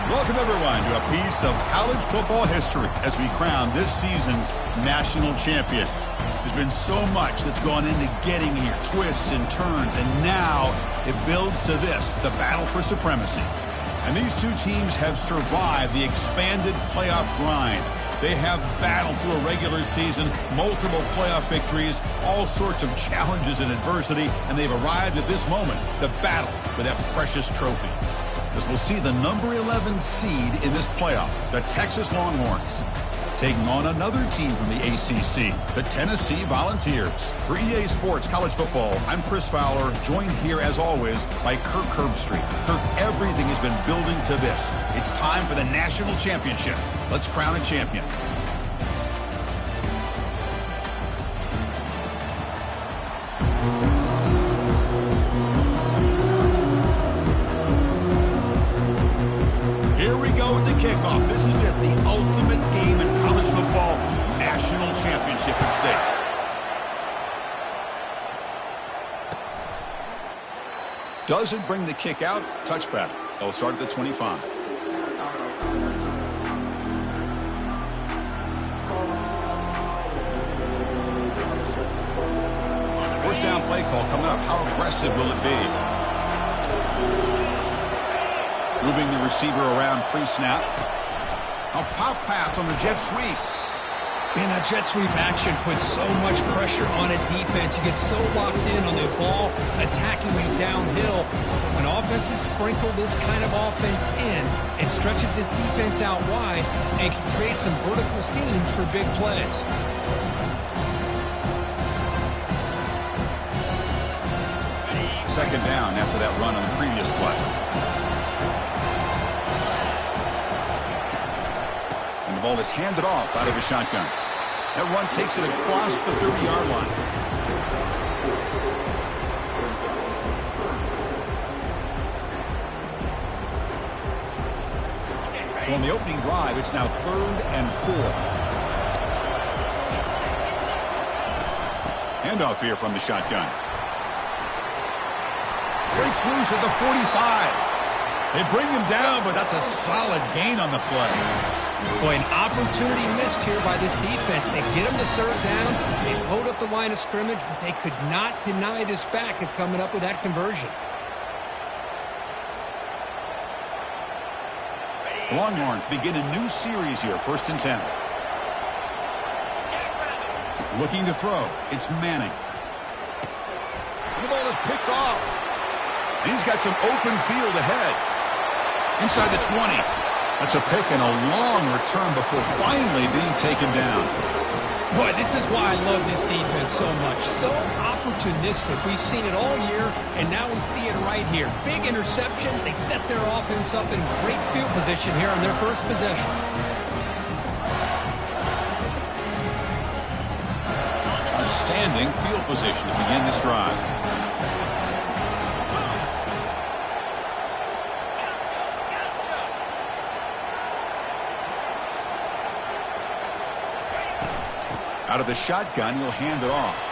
Welcome, everyone, to a piece of college football history as we crown this season's national champion. There's been so much that's gone into getting here, twists and turns, and now it builds to this, the battle for supremacy. And these two teams have survived the expanded playoff grind. They have battled through a regular season, multiple playoff victories, all sorts of challenges and adversity, and they've arrived at this moment, the battle for that precious trophy. As we'll see the number 11 seed in this playoff, the Texas Longhorns, taking on another team from the ACC, the Tennessee Volunteers. For EA Sports College Football, I'm Chris Fowler, joined here as always by Kirk Herbstreit. Kirk, everything has been building to this. It's time for the national championship. Let's crown a champion. Here we go with the kickoff. This is it, the ultimate game in college football, national championship at stake. Doesn't bring the kick out, touchback. They'll start at the 25. First down play call coming up. How aggressive will it be? Moving the receiver around pre-snap. A pop pass on the jet sweep. Man, that jet sweep action puts so much pressure on a defense. You get so locked in on the ball attacking you downhill. When offenses sprinkle this kind of offense in, it stretches this defense out wide and can create some vertical seams for big plays. Second down after that run on the previous play. And the ball is handed off out of the shotgun. That run takes it across the 30-yard line. So on the opening drive, it's now 3rd and 4. Handoff here from the shotgun. Breaks loose at the 45. They bring him down, but that's a solid gain on the play. Boy, an opportunity missed here by this defense. They get him to 3rd down. They load up the line of scrimmage, but they could not deny this back of coming up with that conversion. Longhorns begin a new series here, 1st and 10. Looking to throw. It's Manning. The ball is picked off. And he's got some open field ahead. Inside the 20. That's a pick and a long return before finally being taken down. Boy, this is why I love this defense so much. So opportunistic. We've seen it all year, and now we see it right here. Big interception. They set their offense up in great field position here on their first possession. Outstanding field position to begin this drive. Out of the shotgun, he'll hand it off.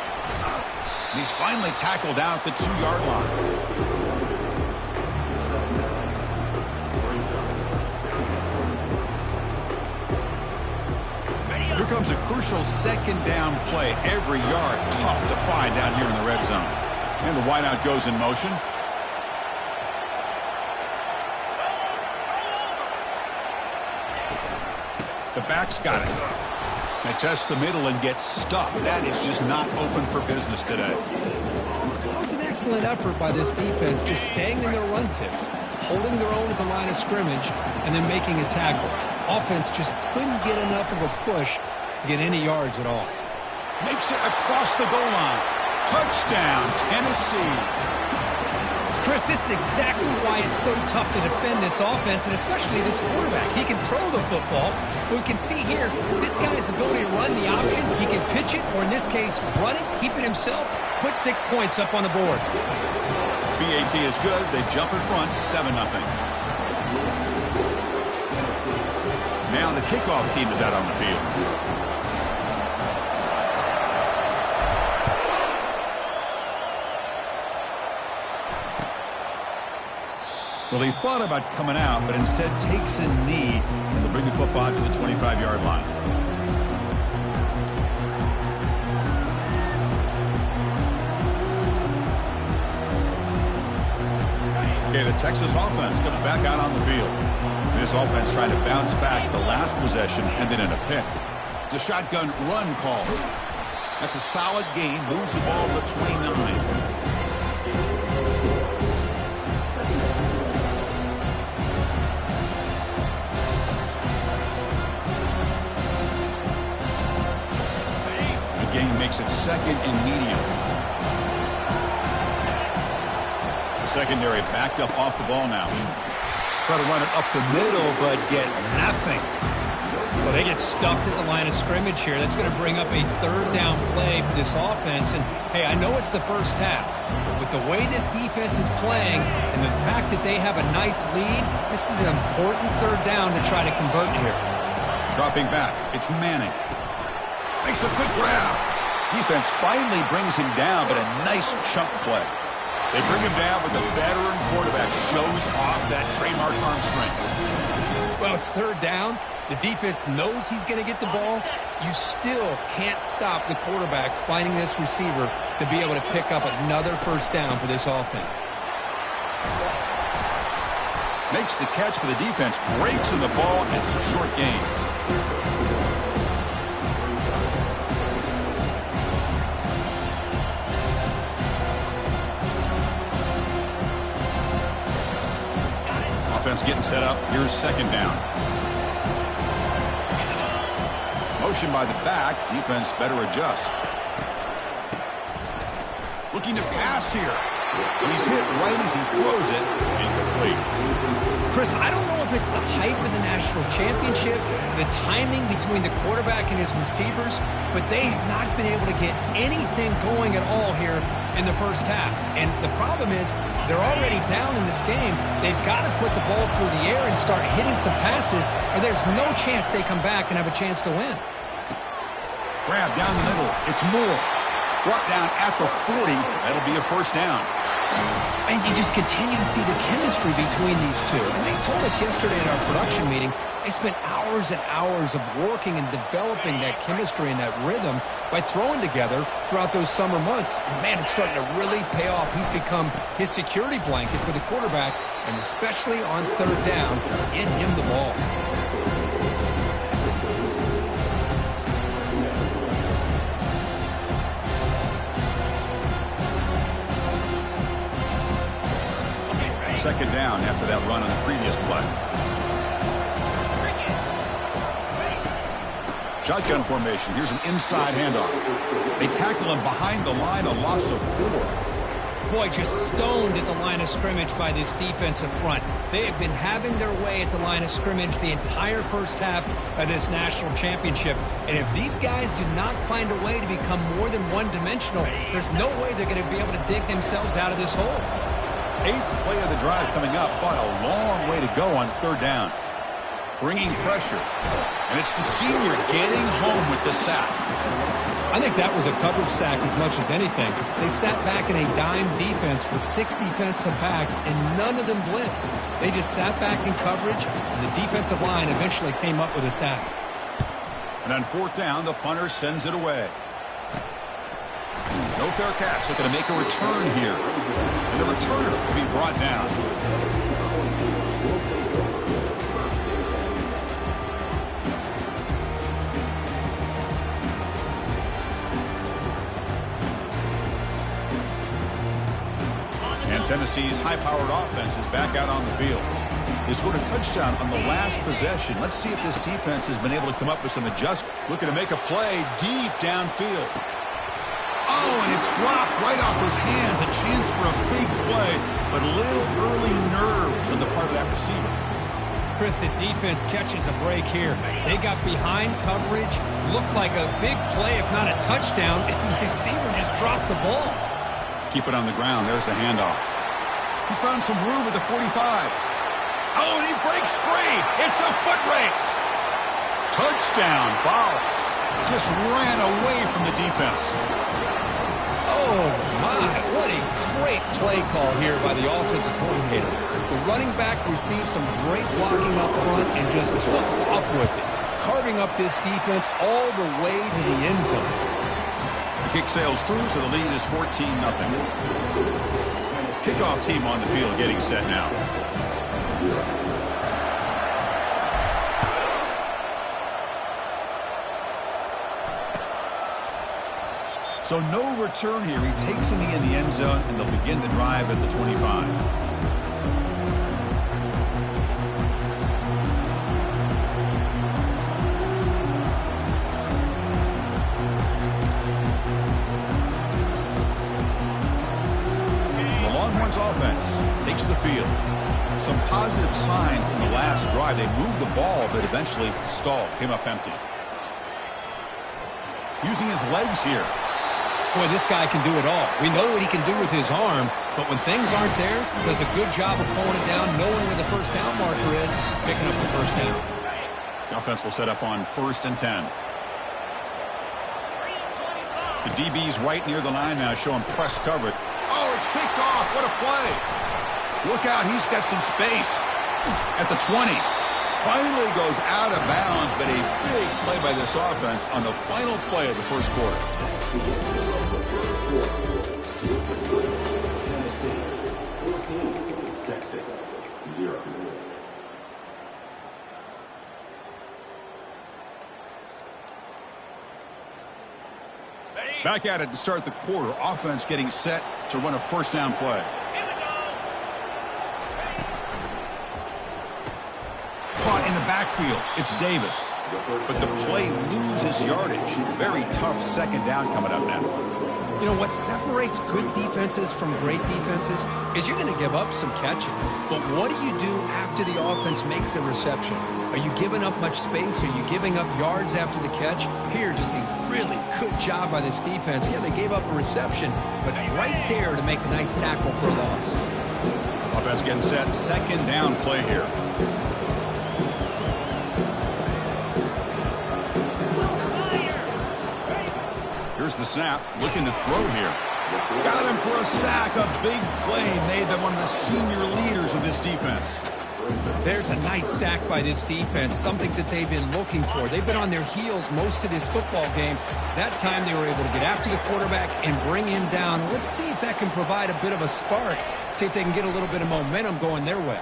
And he's finally tackled down at the 2-yard line. Here comes a crucial 2nd down play. Every yard tough to find down here in the red zone. And the wideout goes in motion. The back's got it. They test the middle and get stuck. That is just not open for business today. It was an excellent effort by this defense, just staying in their run fix, holding their own at the line of scrimmage, and then making a tackle. Offense just couldn't get enough of a push to get any yards at all. Makes it across the goal line. Touchdown, Tennessee. Chris, this is exactly why it's so tough to defend this offense, and especially this quarterback. He can throw the football, but we can see here, this guy's ability to run the option, he can pitch it, or in this case, run it, keep it himself, put 6 points up on the board. BAT is good. They jump in front, 7-0. Now the kickoff team is out on the field. Well, he thought about coming out, but instead takes a knee, and they'll bring the football to the 25-yard line. Okay, the Texas offense comes back out on the field. This offense trying to bounce back the last possession, and then in a pick. It's a shotgun run call. That's a solid gain. Moves the ball to the 29. Makes it second and medium. The secondary backed up off the ball now. Try to run it up the middle, but get nothing. Well, they get stuck at the line of scrimmage here. That's going to bring up a third down play for this offense. And, hey, I know it's the first half, but with the way this defense is playing and the fact that they have a nice lead, this is an important third down to try to convert here. Dropping back, it's Manning. Makes a quick grab. Defense finally brings him down, but a nice chunk play. They bring him down, but the veteran quarterback shows off that trademark arm strength. Well, it's third down. The defense knows he's going to get the ball. You still can't stop the quarterback finding this receiver to be able to pick up another first down for this offense. Makes the catch for the defense, breaks in the ball, and it's a short gain. Offense getting set up. Here's second down. Motion by the back. Defense better adjust. Looking to pass here. He's hit right as he throws it. Incomplete. Chris, I don't know if it's the hype of the national championship, the timing between the quarterback and his receivers, but they have not been able to get anything going at all here in the first half. And the problem is they're already down in this game. They've got to put the ball through the air and start hitting some passes, or there's no chance they come back and have a chance to win. Grab down the middle. It's Moore. Brought down after 40. That'll be a first down. And you just continue to see the chemistry between these two. And they told us yesterday in our production meeting, they spent hours and hours of working and developing that chemistry and that rhythm by throwing together throughout those summer months. And, man, it's starting to really pay off. He's become his security blanket for the quarterback, and especially on third down, get him the ball. Second down after that run on the previous play. Shotgun formation. Here's an inside handoff. They tackle him behind the line, a loss of 4. Boy, just stoned at the line of scrimmage by this defensive front. They have been having their way at the line of scrimmage the entire first half of this national championship. And if these guys do not find a way to become more than one-dimensional, there's no way they're going to be able to dig themselves out of this hole. 8th play of the drive coming up, but a long way to go on third down. Bringing pressure. And it's the senior getting home with the sack. I think that was a coverage sack as much as anything. They sat back in a dime defense with 6 defensive backs, and none of them blitzed. They just sat back in coverage, and the defensive line eventually came up with a sack. And on fourth down, the punter sends it away. No fair catch. They're going to make a return here. And the returner will be brought down. And Tennessee's high-powered offense is back out on the field. They scored a touchdown on the last possession. Let's see if this defense has been able to come up with some adjustment. Looking to make a play deep downfield. Oh, and it's dropped right off his hands. A chance for a big play, but a little early nerves on the part of that receiver. Chris, the defense catches a break here. They got behind coverage, looked like a big play, if not a touchdown, and the receiver just dropped the ball. Keep it on the ground. There's the handoff. He's found some room at the 45. Oh, and he breaks free. It's a foot race. Touchdown, Vols. Just ran away from the defense. Oh, my. What a great play call here by the offensive coordinator. The running back received some great blocking up front and just took off with it, carving up this defense all the way to the end zone. The kick sails through, so the lead is 14-0. Kickoff team on the field getting set now. So no return here. He takes a knee in the end zone, and they'll begin the drive at the 25. The Longhorns offense takes the field. Some positive signs in the last drive. They moved the ball, but eventually stalled, came up empty. Using his legs here. Boy, this guy can do it all. We know what he can do with his arm, but when things aren't there, does a good job of pulling it down, knowing where the first down marker is, picking up the first down. The offense will set up on 1st and 10. The DB's right near the line now, showing press coverage. Oh, it's picked off. What a play. Look out, he's got some space at the 20. Finally goes out of bounds, but a big play by this offense on the final play of the first quarter. Back at it to start the quarter. Offense getting set to run a first down play. Caught in the backfield. It's Davis. But the play loses yardage. Very tough second down coming up now. You know, what separates good defenses from great defenses is you're going to give up some catches. But what do you do after the offense makes a reception? Are you giving up much space? Are you giving up yards after the catch? Here, just a really good job by this defense. Yeah, they gave up a reception, but right there to make a nice tackle for a loss. Offense getting set. Second down play here. Here's the snap, looking to throw here. Got him for a sack. A big play made them one of the senior leaders of this defense. There's a nice sack by this defense, something that they've been looking for. They've been on their heels most of this football game. That time they were able to get after the quarterback and bring him down. Let's see if that can provide a bit of a spark. See if they can get a little bit of momentum going their way.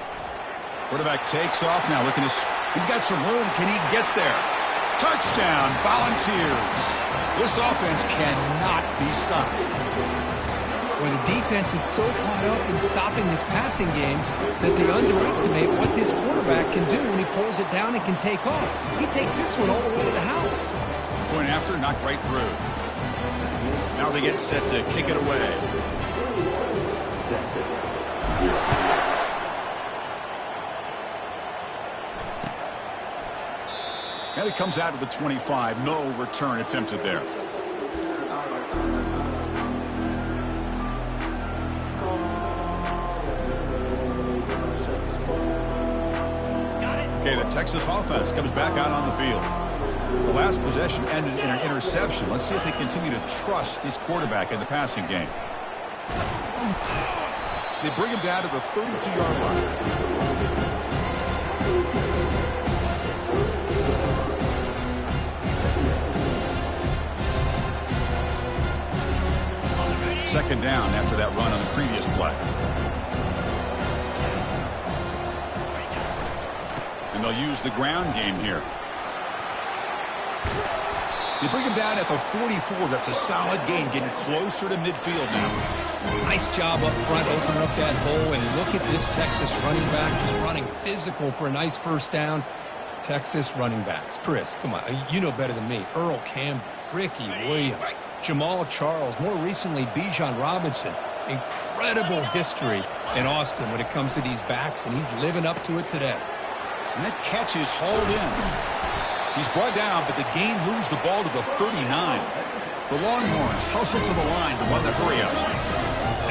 Quarterback takes off now, looking to... He's got some room. Can he get there? Touchdown, Volunteers. This offense cannot be stopped. Well, the defense is so caught up in stopping this passing game that they underestimate what this quarterback can do when he pulls it down and can take off. He takes this one all the way to the house. Point after, knocked right through. Now they get set to kick it away. And it comes out of the 25. No return attempted there. Okay, the Texas offense comes back out on the field. The last possession ended in an interception. Let's see if they continue to trust this quarterback in the passing game. They bring him down to the 32-yard line. Second down after that run on the previous play. And they'll use the ground game here. They bring him down at the 44. That's a solid gain, getting closer to midfield now. Nice job up front, opening up that hole, and look at this Texas running back just running physical for a nice first down. Texas running backs. Chris, come on, you know better than me. Earl Campbell, Ricky Williams, Jamal Charles, more recently Bijan Robinson. Incredible history in Austin when it comes to these backs, and he's living up to it today. And that catch is hauled in. He's brought down, but the Gain moves the ball to the 39. The Longhorns hustle to the line to run the hurry up.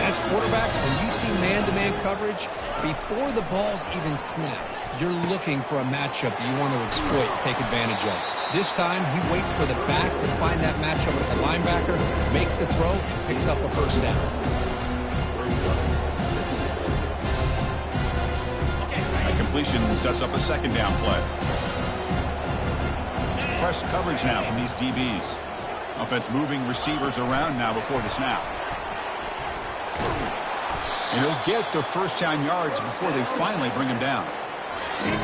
As quarterbacks, when you see man-to-man coverage, before the ball's even snapped, you're looking for a matchup that you want to exploit and take advantage of. This time, he waits for the back to find that matchup with the linebacker, makes the throw, and picks up a first down. completion sets up a second down play. Press coverage now from these DBs. Offense moving receivers around now before the snap. And he'll get the first-down yards before they finally bring him down.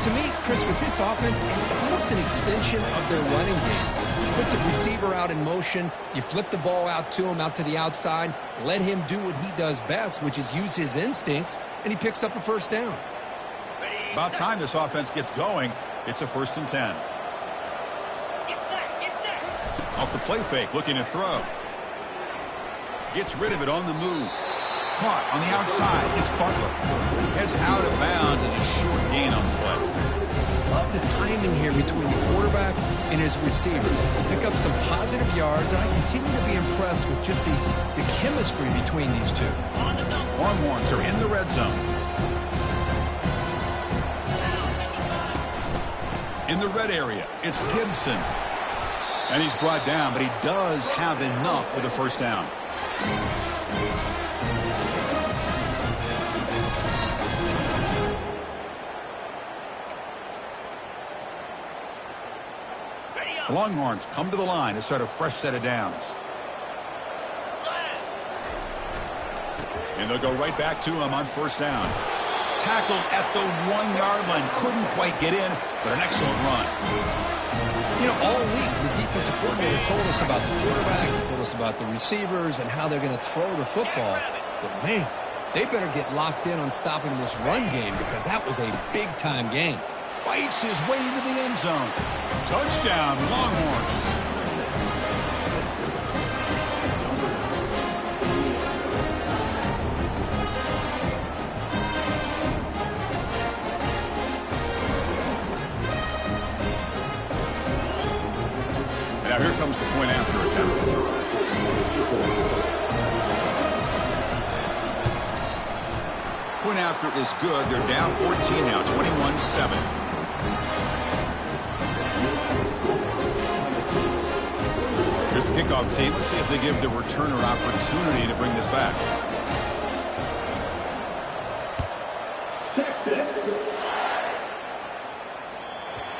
To me, Chris, with this offense, it's almost an extension of their running game. You put the receiver out in motion, you flip the ball out to him, out to the outside, let him do what he does best, which is use his instincts, and he picks up a first down. About time this offense gets going. It's a 1st and 10. Off the play fake, looking to throw. Gets rid of it on the move. Caught on the outside. It's Butler. Heads out of bounds as a short gain on the play. Love the timing here between the quarterback and his receiver. Pick up some positive yards, and I continue to be impressed with just the chemistry between these two. Longhorns are in the red zone. In the red area, it's Gibson. And he's brought down, but he does have enough for the first down. The Longhorns come to the line to start a fresh set of downs. And they'll go right back to him on first down. Tackled at the 1-yard line. Couldn't quite get in, but an excellent run. You know, all week, the defensive coordinator told us about the quarterback, he told us about the receivers and how they're going to throw the football. But, man, they better get locked in on stopping this run game because that was a big-time game. Fights his way into the end zone. Touchdown, Longhorns. Now here comes the point after attempt. Point after is good. They're down 14 now, 21-7. Here's the kickoff team. Let's see if they give the returner an opportunity to bring this back.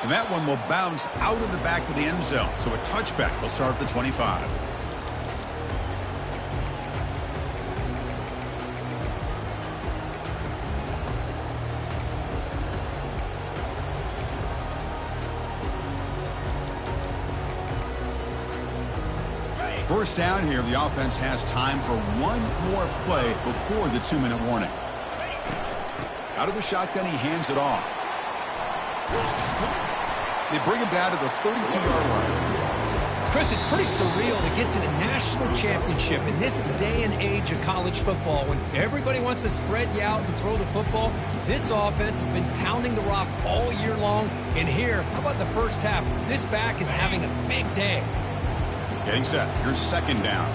And that one will bounce out of the back of the end zone. So a touchback. They'll start at the 25. First down here. The offense has time for one more play before the 2-minute warning. Out of the shotgun, he hands it off. They bring him down to the 32-yard line. Chris, it's pretty surreal to get to the national championship in this day and age of college football when everybody wants to spread you out and throw the football. This offense has been pounding the rock all year long. And here, how about the first half? This back is having a big day. Getting set. Here's second down.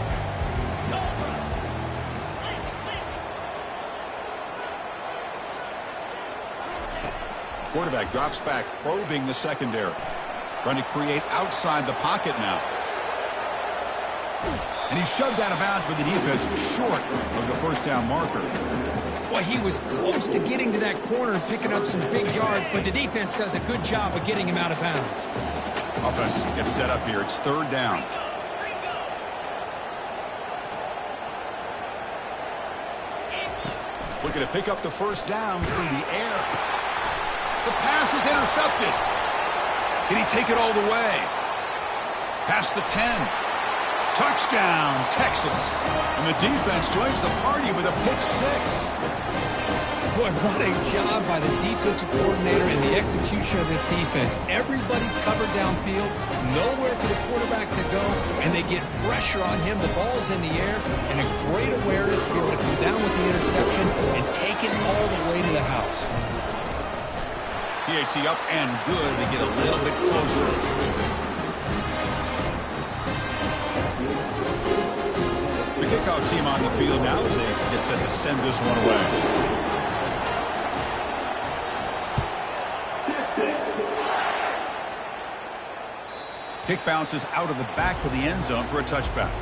Quarterback drops back, probing the secondary. Trying to create outside the pocket now. And he's shoved out of bounds by the defense short of the first down marker. Well, he was close to getting to that corner and picking up some big yards, but the defense does a good job of getting him out of bounds. Offense gets set up here. It's third down. Looking to pick up the first down through the air. The pass is intercepted. Can he take it all the way? Past the 10. Touchdown, Texas. And the defense joins the party with a pick six. Boy, what a job by the defensive coordinator and the execution of this defense. Everybody's covered downfield, nowhere for the quarterback to go, and they get pressure on him. The ball's in the air, and a great awareness to be able to come down with the interception and take it all the way to the house. PAT up and good. They get a little bit closer. The kickoff team on the field now as they get set to send this one away. Kick bounces out of the back of the end zone for a touchback.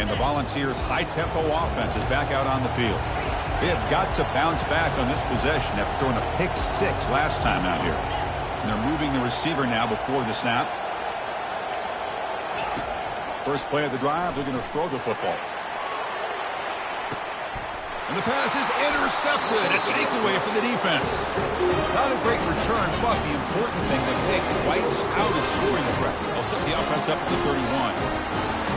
And the Volunteers' high-tempo offense is back out on the field. They have got to bounce back on this possession after throwing a pick six last time out here. And they're moving the receiver now before the snap. First play of the drive, they're going to throw the football. And the pass is intercepted. A takeaway for the defense. Not a great return, but the important thing, the pick wipes out a scoring threat. They'll set the offense up at the 31.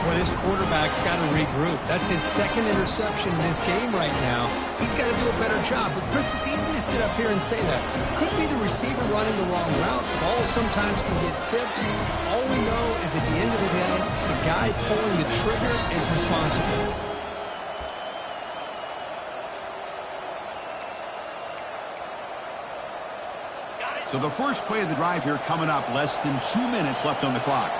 Well, this quarterback's got to regroup. That's his second interception in this game right now. He's got to do a better job. But, Chris, it's easy to sit up here and say that. Could be the receiver running the wrong route. Balls sometimes can get tipped. All we know is at the end of the day, the guy pulling the trigger is responsible. So the first play of the drive here coming up, less than 2 minutes left on the clock.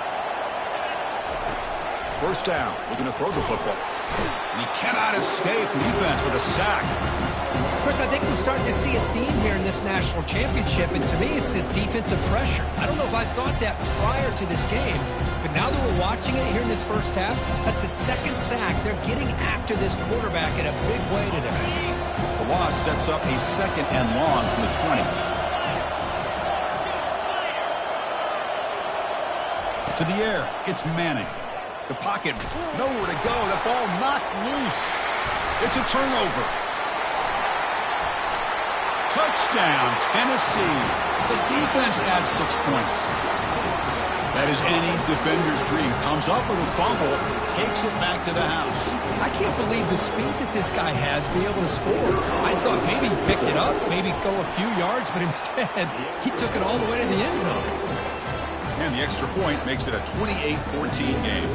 First down, looking to throw the football. And he cannot escape the defense with a sack. Of course, I think we're starting to see a theme here in this national championship, and to me, it's this defensive pressure. I don't know if I thought that prior to this game, but now that we're watching it here in this first half, that's the second sack. They're getting after this quarterback in a big way today. The loss sets up a second and long from the 20. To the air, it's Manning. The pocket, nowhere to go. The ball knocked loose. It's a turnover. Touchdown, Tennessee. The defense adds 6 points. That is any defender's dream. Comes up with a fumble, takes it back to the house. I can't believe the speed that this guy has to be able to score. I thought maybe he picked it up, maybe go a few yards, but instead, he took it all the way to the end zone. And the extra point makes it a 28-14 game.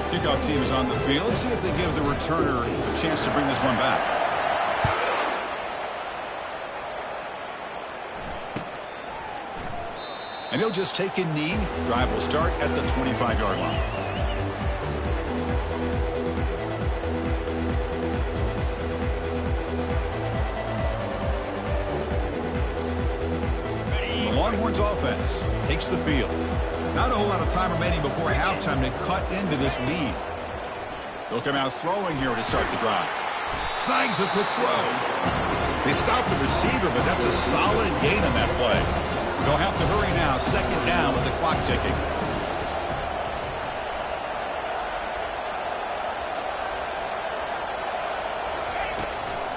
Kickoff team is on the field. Let's see if they give the returner a chance to bring this one back. And he'll just take a knee. Drive will start at the 25-yard line. Longhorns offense takes the field. Not a whole lot of time remaining before halftime to cut into this lead. They'll come out throwing here to start the drive. Snags the quick throw. They stop the receiver, but that's a solid gain on that play. They'll have to hurry now. Second down with the clock ticking.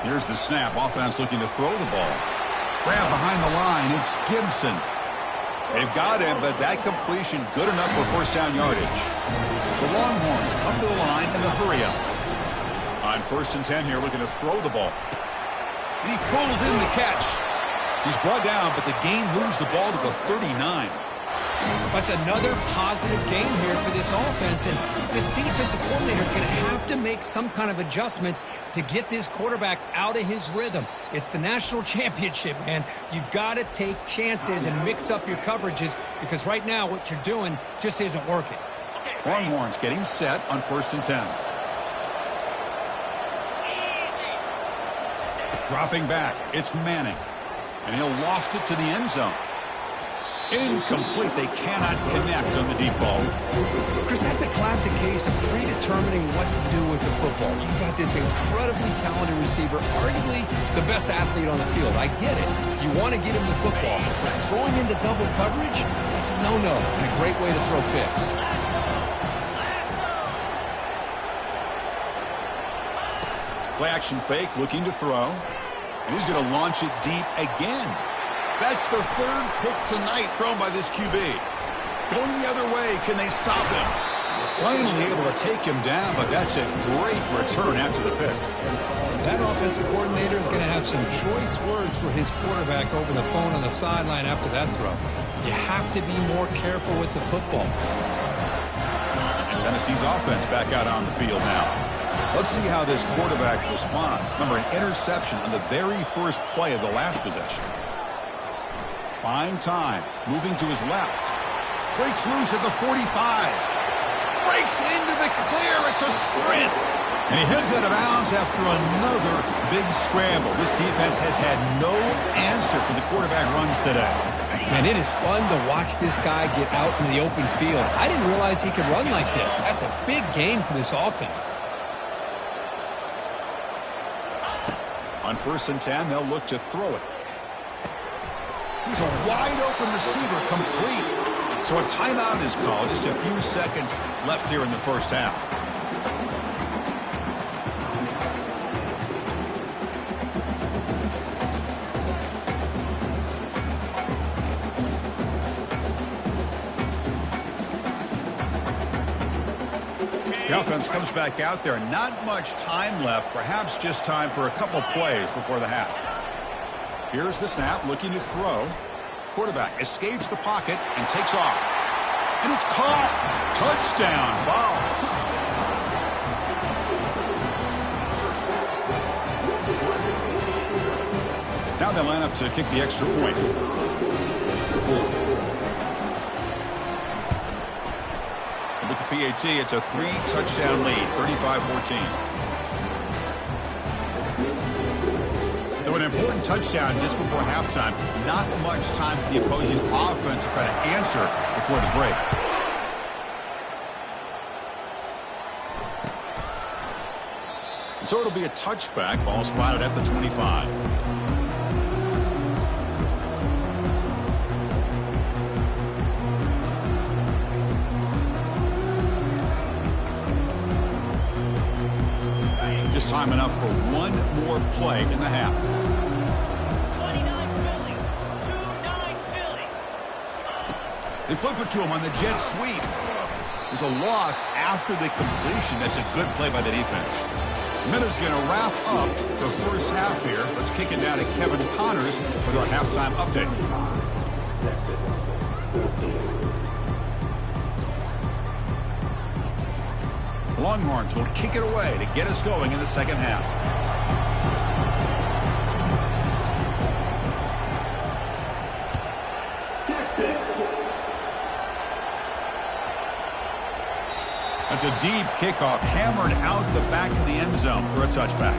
Here's the snap. Offense looking to throw the ball. Grab behind the line. It's Gibson. They've got him, but that completion good enough for first down yardage. The Longhorns come to the line in the hurry up. On 1st and 10 here, looking to throw the ball. And he pulls in the catch. He's brought down, but the gain moves the ball to the 39. That's another positive game here for this offense, and this defensive coordinator is going to have to make some kind of adjustments to get this quarterback out of his rhythm. It's the national championship, man. You've got to take chances and mix up your coverages because right now what you're doing just isn't working. Longhorns getting set on 1st and 10. Dropping back, it's Manning, and he'll loft it to the end zone. Incomplete. They cannot connect on the deep ball. Chris, that's a classic case of predetermining what to do with the football. You've got this incredibly talented receiver, arguably the best athlete on the field. I get it. You want to get him the football. But throwing into double coverage, that's a no-no and a great way to throw picks. Play action fake, looking to throw. And he's going to launch it deep again. That's the third pick tonight thrown by this QB. Going the other way, can they stop him? Finally able to take him down, but that's a great return after the pick. That offensive coordinator is going to have some choice words for his quarterback over the phone on the sideline after that throw. You have to be more careful with the football. And Tennessee's offense back out on the field now. Let's see how this quarterback responds. Remember, an interception on the very first play of the last possession. Fine time, moving to his left. Breaks loose at the 45. Breaks into the clear. It's a sprint. And he heads out of bounds after another big scramble. This defense has had no answer for the quarterback runs today. Man, it is fun to watch this guy get out in the open field. I didn't realize he could run like this. That's a big gain for this offense. On 1st and 10, they'll look to throw it. He's a wide-open receiver, complete. So a timeout is called. Just a few seconds left here in the first half. The offense comes back out there. Not much time left. Perhaps just time for a couple plays before the half. Here's the snap, looking to throw. Quarterback escapes the pocket and takes off. And it's caught. Touchdown, Vols. Now they line up to kick the extra point. With the PAT, it's a 3-touchdown lead, 35-14. So an important touchdown just before halftime. Not much time for the opposing offense to try to answer before the break. And so it'll be a touchback. Ball spotted at the 25. Just time enough for one more play in the half. 29 Philly. 2-9 Philly. They flip it to him on the jet sweep. There's a loss after the completion. That's a good play by the defense. Miller's going to wrap up the first half here. Let's kick it down to Kevin Connors with our halftime update. Longhorns will kick it away to get us going in the second half. That's a deep kickoff, hammered out the back of the end zone for a touchback.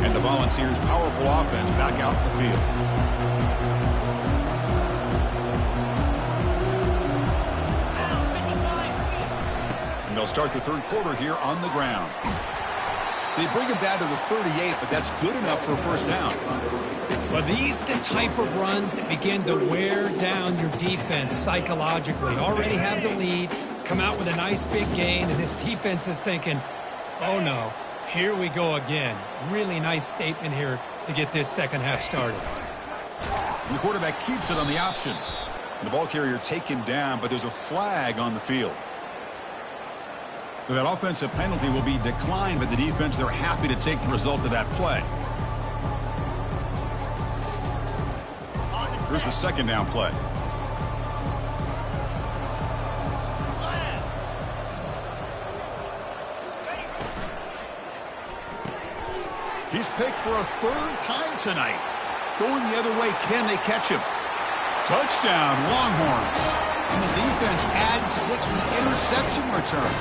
And the Volunteers' powerful offense back out in the field. And they'll start the third quarter here on the ground. They bring him down to the 38, but that's good enough for a first down. Well, these are the type of runs that begin to wear down your defense psychologically. Already have the lead, come out with a nice big gain, and this defense is thinking, oh no, here we go again. Really nice statement here to get this second half started. And the quarterback keeps it on the option. And the ball carrier taken down, but there's a flag on the field. So that offensive penalty will be declined by the defense. They're happy to take the result of that play. Here's the second down play. He's picked for a third time tonight. Going the other way, can they catch him? Touchdown, Longhorns. And the defense adds 6 with the interception return.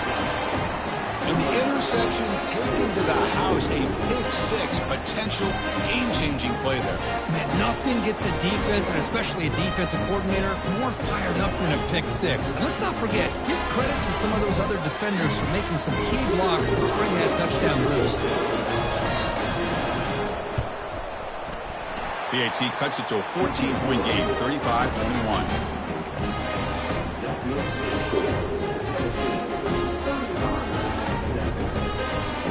And the interception taken to the house, a pick-6 potential game-changing play there. Man, nothing gets a defense, and especially a defensive coordinator, more fired up than a pick-6. And let's not forget, give credit to some of those other defenders for making some key blocks to spring that touchdown loose. PAT cuts it to a 14-point game, 35-21.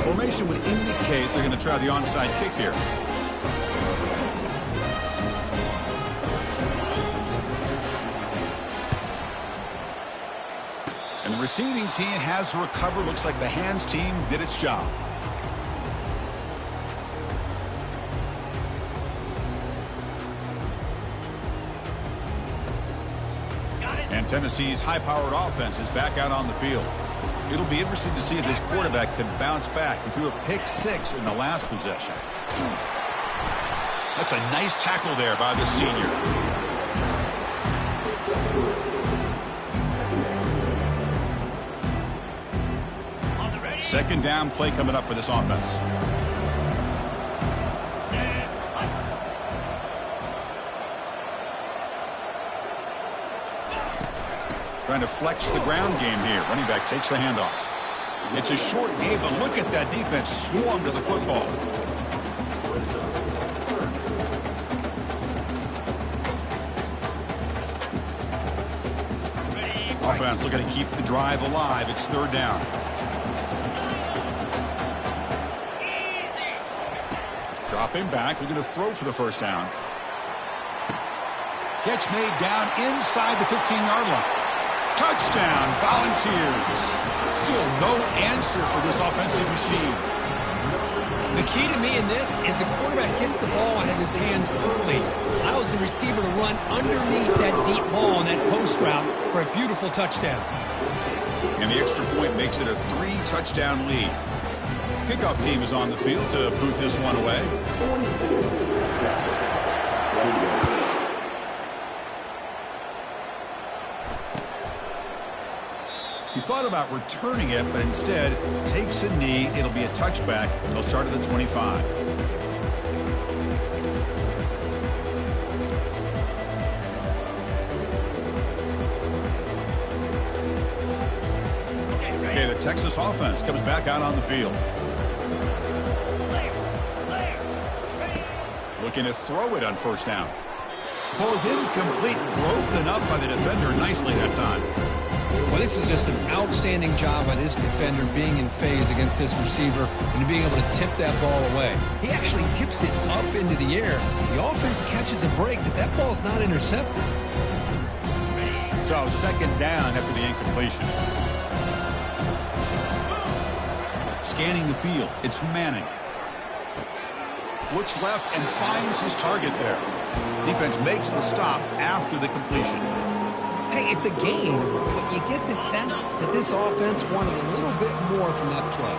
Formation would indicate they're going to try the onside kick here. And the receiving team has recovered. Looks like the hands team did its job. And Tennessee's high-powered offense is back out on the field. It'll be interesting to see if this quarterback can bounce back. He threw a pick-6 in the last possession. That's a nice tackle there by the senior. Second down play coming up for this offense. Trying to flex the ground game here. Running back takes the handoff. It's a short game, but look at that defense swarm to the football. Offense looking to keep the drive alive. It's third down. Dropping back. We're going to throw for the first down. Catch made down inside the 15-yard line. Touchdown, Volunteers. Still no answer for this offensive machine. The key to me in this is the quarterback gets the ball out of his hands early. Allows the receiver to run underneath that deep ball on that post route for a beautiful touchdown. And the extra point makes it a 3-touchdown lead. Kickoff team is on the field to boot this one away. He thought about returning it, but instead takes a knee. It'll be a touchback. They'll start at the 25. Okay, the Texas offense comes back out on the field. Looking to throw it on first down. Ball is incomplete, broken up by the defender nicely that time. Well, this is just an outstanding job by this defender being in phase against this receiver and being able to tip that ball away. He actually tips it up into the air. The offense catches a break that ball's not intercepted. So second down after the incompletion. Scanning the field, it's Manning. Looks left and finds his target there. Defense makes the stop after the completion. Hey, it's a game, but you get the sense that this offense wanted a little bit more from that play.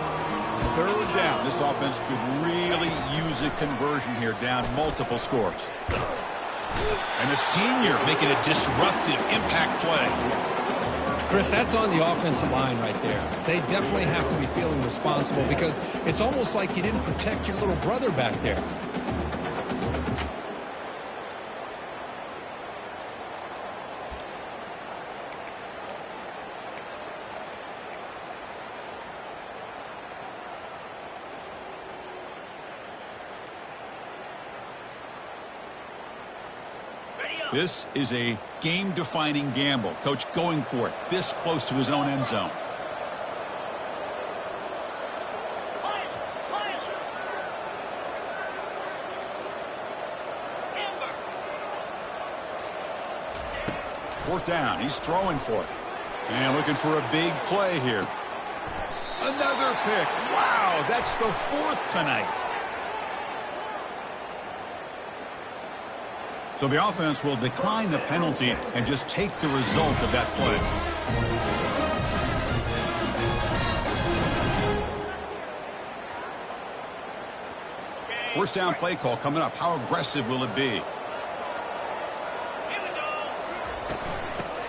Third down. This offense could really use a conversion here, down multiple scores. And the senior making a disruptive impact play. Chris, that's on the offensive line right there. They definitely have to be feeling responsible because it's almost like you didn't protect your little brother back there. This is a game-defining gamble. Coach going for it this close to his own end zone. Fourth down. He's throwing for it. And looking for a big play here. Another pick. Wow, that's the fourth tonight. So the offense will decline the penalty and just take the result of that play. First down play call coming up. How aggressive will it be?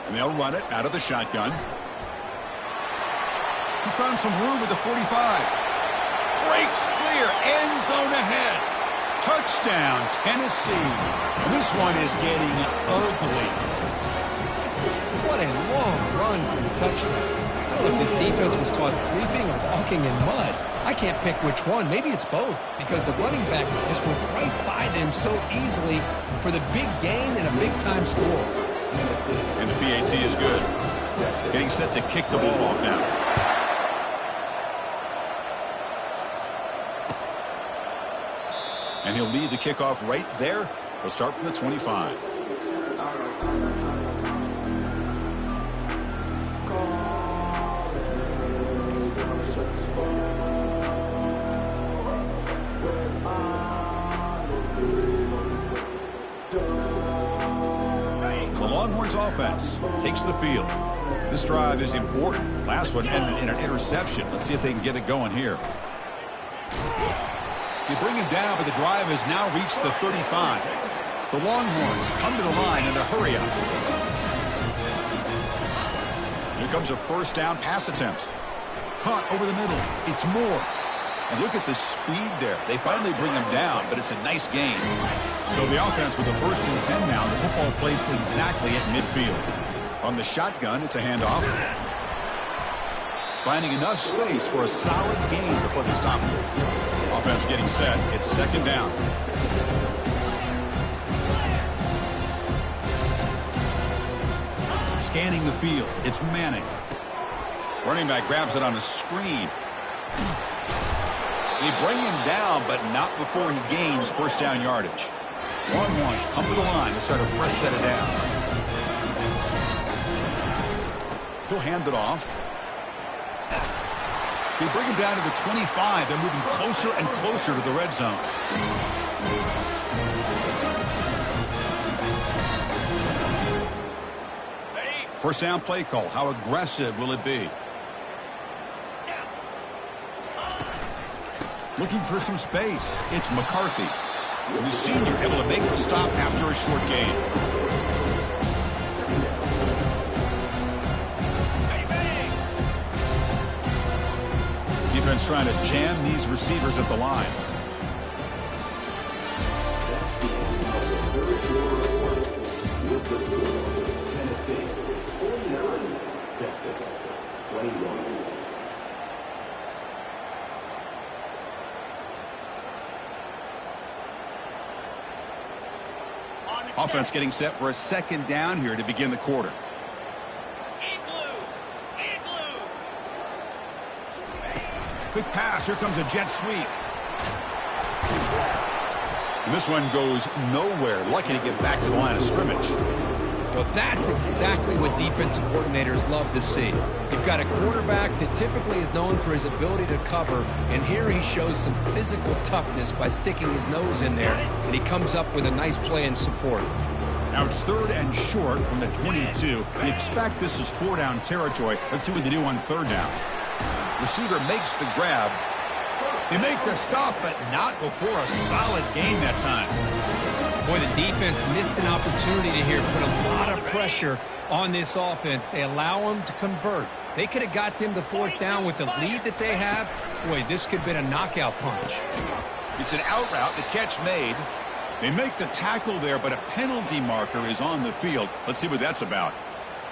And they'll run it out of the shotgun. He's found some room at the 45. Breaks clear. End zone ahead. Touchdown, Tennessee. And this one is getting ugly. What a long run for the touchdown. I don't know if his defense was caught sleeping or walking in mud. I can't pick which one. Maybe it's both because the running back just went right by them so easily for the big gain and a big-time score. And the PAT is good. Getting set to kick the ball off now. And he'll lead the kickoff right there. They'll start from the 25. The Longhorns offense takes the field. This drive is important. Last one ended in an interception. Let's see if they can get it going here. They bring him down, but the drive has now reached the 35. The Longhorns come to the line in a hurry up. Here comes a first down pass attempt. Caught over the middle. It's Moore. And look at the speed there. They finally bring him down, but it's a nice gain. So the offense with the 1st and 10 now. The football placed exactly at midfield. On the shotgun, it's a handoff. Finding enough space for a solid gain before they stop him. Offense getting set. It's second down. Scanning the field. It's Manning. Running back grabs it on a screen. They bring him down, but not before he gains first down yardage. Longhorns come to the line to start a fresh set of downs. He'll hand it off. They bring him down to the 25. They're moving closer and closer to the red zone. First down play call. How aggressive will it be? Looking for some space. It's McCarthy. The senior able to make the stop after a short gain. Defense trying to jam these receivers at the line. Offense getting set for a second down here to begin the quarter. Quick pass. Here comes a jet sweep. And this one goes nowhere. Lucky to get back to the line of scrimmage. Well, that's exactly what defensive coordinators love to see. You've got a quarterback that typically is known for his ability to cover, and here he shows some physical toughness by sticking his nose in there, and he comes up with a nice play and support. Now it's third and short from the 22. You expect this is four-down territory. Let's see what they do on third down. Receiver makes the grab. They make the stop, but not before a solid gain that time. Boy, the defense missed an opportunity to here put a lot of pressure on this offense. They allow them to convert. They could have got them to fourth down with the lead that they have. Boy, this could have been a knockout punch. It's an out route. The catch made. They make the tackle there, but a penalty marker is on the field. Let's see what that's about.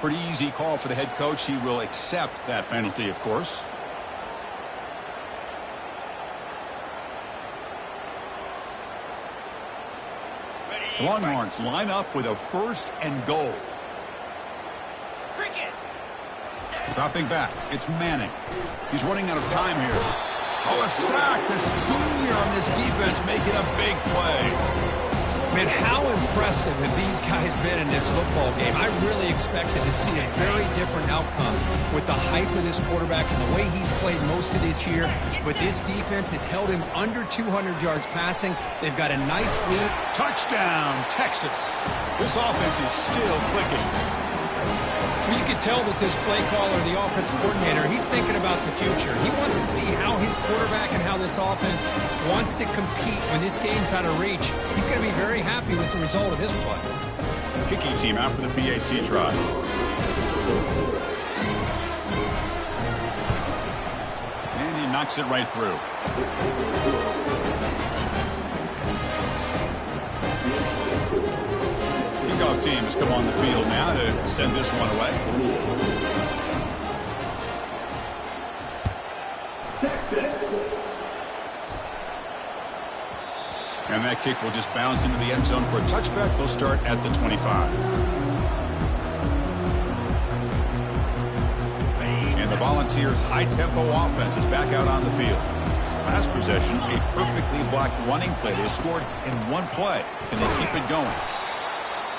Pretty easy call for the head coach. He will accept that penalty, of course. Longhorns line up with a first and goal. Dropping back, it's Manning. He's running out of time here. Oh, a sack. The senior on this defense making a big play. Man, how impressive have these guys been in this football game? I really expected to see a very different outcome with the hype of this quarterback and the way he's played most of this year. But this defense has held him under 200 yards passing. They've got a nice lead. Touchdown, Texas. This offense is still clicking. Well, you could tell that this play caller, the offensive coordinator, he's thinking about the future. He wants to see how his quarterback and how this offense wants to compete when this game's out of reach. He's going to be very happy with the result of this play. Kicking team out for the PAT try. And he knocks it right through. Kickoff team has come on the field now to send this one away. And that kick will just bounce into the end zone for a touchback. They'll start at the 25. And the Volunteers' high-tempo offense is back out on the field. Last possession, a perfectly blocked running play. They scored in one play, and they keep it going.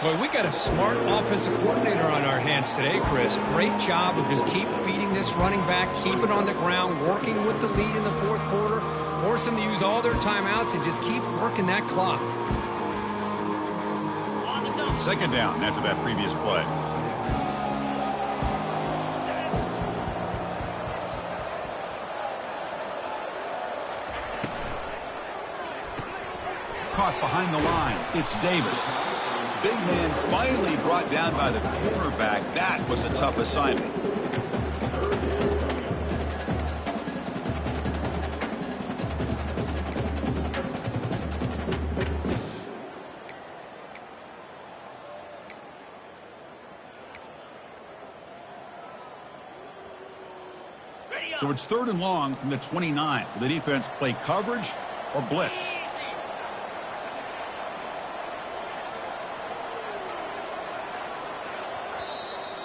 Boy, we got a smart offensive coordinator on our hands today, Chris. Great job of just keep feeding this running back, keep it on the ground, working with the lead in the fourth quarter, force them to use all their timeouts, and just keep working that clock. Second down after that previous play. Caught behind the line. It's Davis. Big man finally brought down by the cornerback. That was a tough assignment. So it's 3rd and long from the 29. Will the defense play coverage or blitz?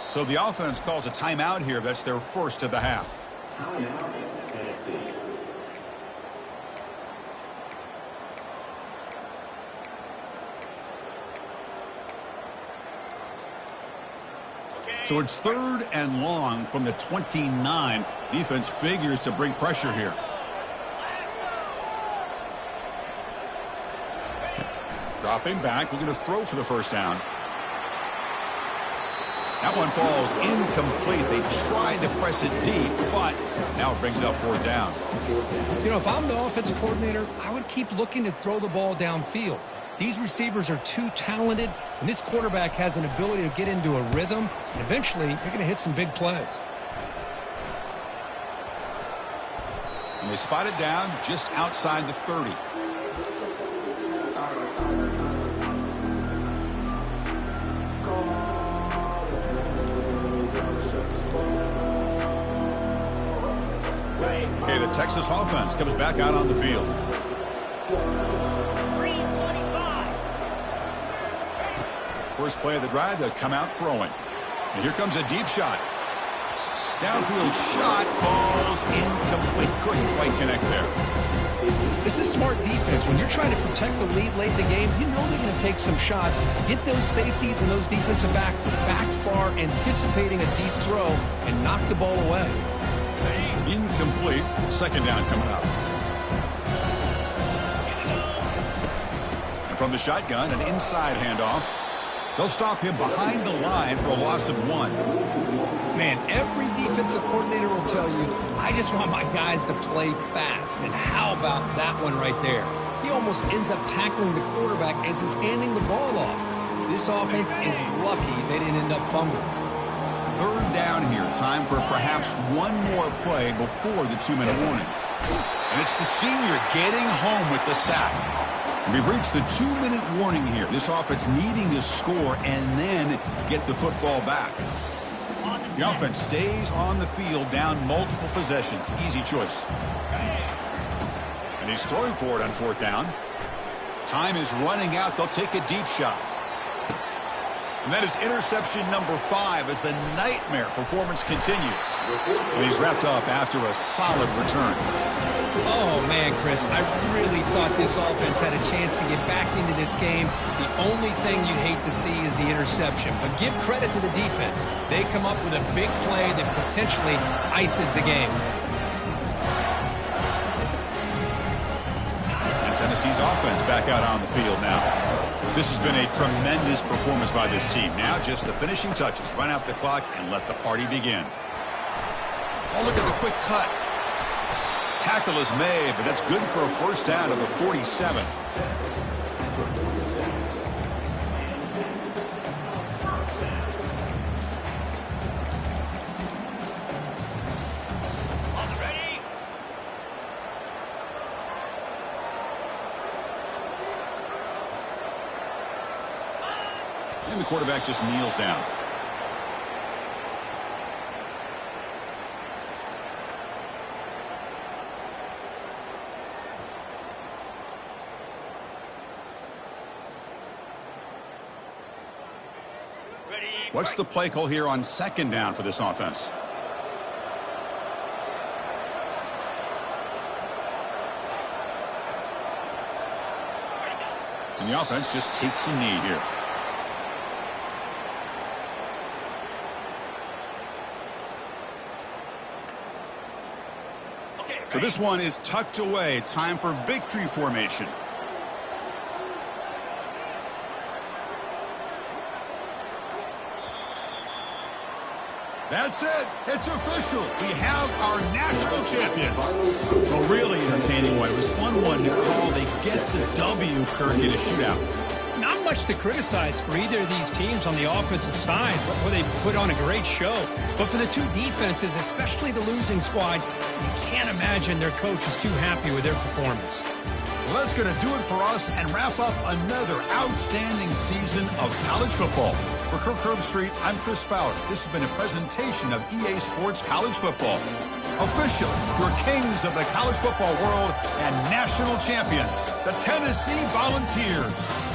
So the offense calls a timeout here. That's their first of the half. So it's 3rd and long from the 29. Defense figures to bring pressure here. Dropping back, looking to throw for the first down. That one falls incomplete. They tried to press it deep, but now it brings up 4th down. You know, if I'm the offensive coordinator, I would keep looking to throw the ball downfield. These receivers are too talented, and this quarterback has an ability to get into a rhythm, and eventually they're going to hit some big plays. And they spot it down just outside the 30. Okay, the Texas offense comes back out on the field. First play of the drive, they'll come out throwing. And here comes a deep shot. Downfield shot falls incomplete. Couldn't quite connect there. This is smart defense. When you're trying to protect the lead late in the game, you know they're going to take some shots. Get those safeties and those defensive backs back far, anticipating a deep throw, and knock the ball away. Incomplete. 2nd down coming up. And from the shotgun, an inside handoff. They'll stop him behind the line for a loss of 1. Man, every defensive coordinator will tell you, I just want my guys to play fast. And how about that one right there? He almost ends up tackling the quarterback as he's handing the ball off. This offense is lucky they didn't end up fumbling. 3rd down here. Time for perhaps one more play before the 2-minute warning. And it's the senior getting home with the sack. We've reached the 2-minute warning here. This offense needing to score and then get the football back. The offense stays on the field down multiple possessions. Easy choice. And he's throwing for it on 4th down. Time is running out. They'll take a deep shot. And that is interception number 5 as the nightmare performance continues. And he's wrapped up after a solid return. Oh, man, Chris, I really thought this offense had a chance to get back into this game. The only thing you'd hate to see is the interception. But give credit to the defense. They come up with a big play that potentially ices the game. And Tennessee's offense back out on the field now. This has been a tremendous performance by this team. Now just the finishing touches. Run out the clock and let the party begin. Oh, look at the quick cut. Tackle is made, but that's good for a first down to the 47. And the quarterback just kneels down. What's the play call here on 2nd down for this offense? And the offense just takes a knee here. So this one is tucked away. Time for victory formation. That's it. It's official. We have our national champions. A really entertaining one. It was fun one to call. They get the W, Kirk, in a shootout. Not much to criticize for either of these teams on the offensive side, where they put on a great show. But for the two defenses, especially the losing squad, you can't imagine their coach is too happy with their performance. Well, that's going to do it for us and wrap up another outstanding season of college football. For Kirk Herbstreit, I'm Chris Fowler. This has been a presentation of EA Sports College Football. Officially, your kings of the college football world and national champions, the Tennessee Volunteers.